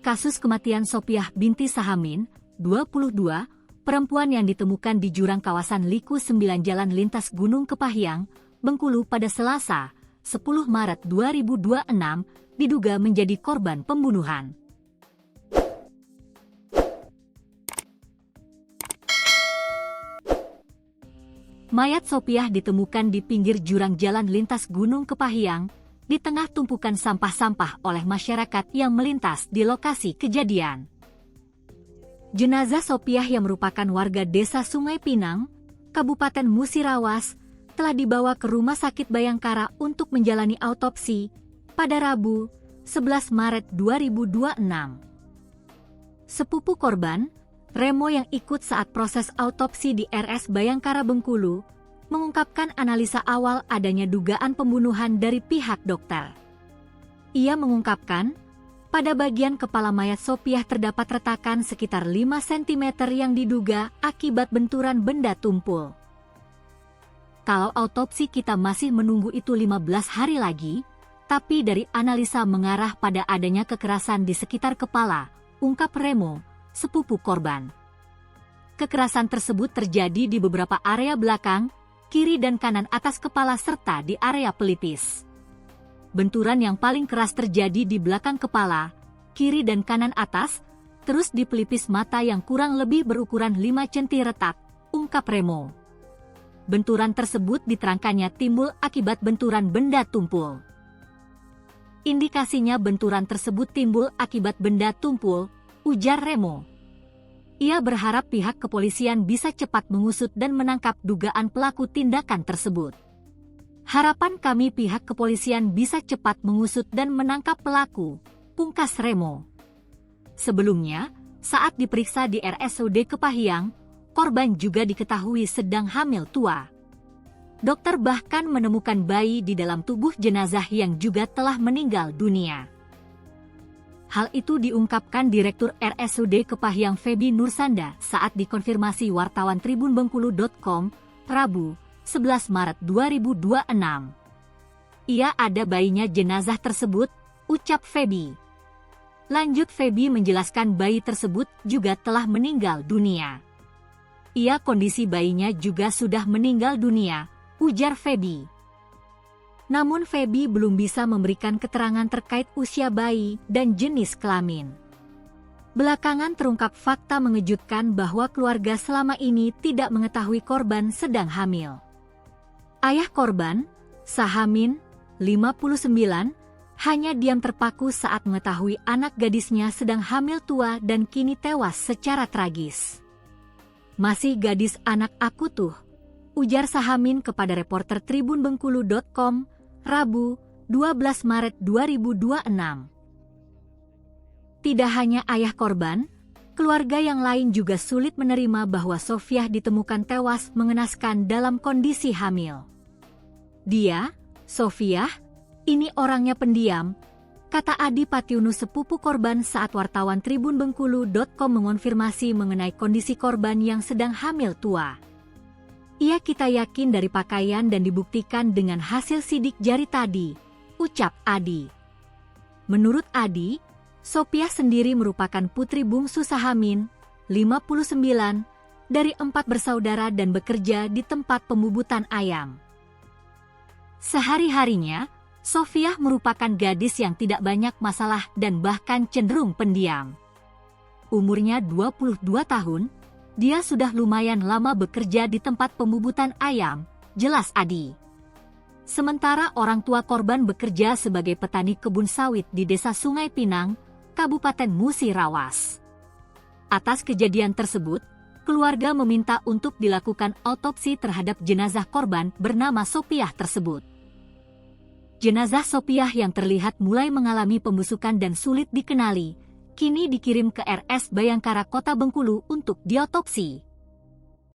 Kasus kematian Sopiah binti Sahamin, 22, perempuan yang ditemukan di jurang kawasan Liku 9 Jalan Lintas Gunung Kepahyang, Bengkulu pada Selasa, 10 Maret 2026, diduga menjadi korban pembunuhan. Mayat Sopiah ditemukan di pinggir jurang jalan lintas Gunung Kepahyang, di tengah tumpukan sampah-sampah oleh masyarakat yang melintas di lokasi kejadian. Jenazah Sopiah yang merupakan warga desa Sungai Pinang, Kabupaten Musirawas, telah dibawa ke Rumah Sakit Bayangkara untuk menjalani autopsi pada Rabu, 11 Maret 2026. Sepupu korban, Remo yang ikut saat proses autopsi di RS Bayangkara Bengkulu, mengungkapkan analisa awal adanya dugaan pembunuhan dari pihak dokter. Ia mengungkapkan, pada bagian kepala mayat Sopiah terdapat retakan sekitar 5 cm yang diduga akibat benturan benda tumpul. Kalau autopsi kita masih menunggu itu 15 hari lagi, tapi dari analisa mengarah pada adanya kekerasan di sekitar kepala, ungkap Remo, sepupu korban. Kekerasan tersebut terjadi di beberapa area belakang, kiri dan kanan atas kepala serta di area pelipis. Benturan yang paling keras terjadi di belakang kepala, kiri dan kanan atas, terus di pelipis mata yang kurang lebih berukuran 5 cm retak, ungkap Remo. Benturan tersebut diterangkannya timbul akibat benturan benda tumpul. Indikasinya benturan tersebut timbul akibat benda tumpul, ujar Remo. Ia berharap pihak kepolisian bisa cepat mengusut dan menangkap dugaan pelaku tindakan tersebut. Harapan kami pihak kepolisian bisa cepat mengusut dan menangkap pelaku, pungkas Remo. Sebelumnya, saat diperiksa di RSUD Kepahyang, korban juga diketahui sedang hamil tua. Dokter bahkan menemukan bayi di dalam tubuh jenazah yang juga telah meninggal dunia. Hal itu diungkapkan Direktur RSUD Kepahyang Feby Nursanda saat dikonfirmasi wartawan tribunbengkulu.com, Rabu, 11 Maret 2026. Ia ada bayinya jenazah tersebut, ucap Feby. Lanjut Feby menjelaskan bayi tersebut juga telah meninggal dunia. Ia kondisi bayinya juga sudah meninggal dunia, ujar Feby. Namun Feby belum bisa memberikan keterangan terkait usia bayi dan jenis kelamin. Belakangan terungkap fakta mengejutkan bahwa keluarga selama ini tidak mengetahui korban sedang hamil. Ayah korban, Sahamin, 59, hanya diam terpaku saat mengetahui anak gadisnya sedang hamil tua dan kini tewas secara tragis. "Masih gadis anak aku tuh," ujar Sahamin kepada reporter tribunbengkulu.com, Rabu, 12 Maret 2026. Tidak hanya ayah korban, keluarga yang lain juga sulit menerima bahwa Sopiah ditemukan tewas mengenaskan dalam kondisi hamil. Dia, Sopiah, ini orangnya pendiam, kata Adi Patiunus sepupu korban saat wartawan tribunbengkulu.com mengonfirmasi mengenai kondisi korban yang sedang hamil tua. Kita yakin dari pakaian dan dibuktikan dengan hasil sidik jari tadi, ucap Adi. Menurut Adi, Sopiah sendiri merupakan putri bungsu Sahamin, 59, dari 4 bersaudara dan bekerja di tempat pembubutan ayam. Sehari-harinya, Sopiah merupakan gadis yang tidak banyak masalah dan bahkan cenderung pendiam. Umurnya 22 tahun, dia sudah lumayan lama bekerja di tempat pembubutan ayam, jelas Adi. Sementara orang tua korban bekerja sebagai petani kebun sawit di desa Sungai Pinang, Kabupaten Musirawas. Atas kejadian tersebut, keluarga meminta untuk dilakukan autopsi terhadap jenazah korban bernama Sopiah tersebut. Jenazah Sopiah yang terlihat mulai mengalami pembusukan dan sulit dikenali, kini dikirim ke RS Bayangkara Kota Bengkulu untuk diotopsi.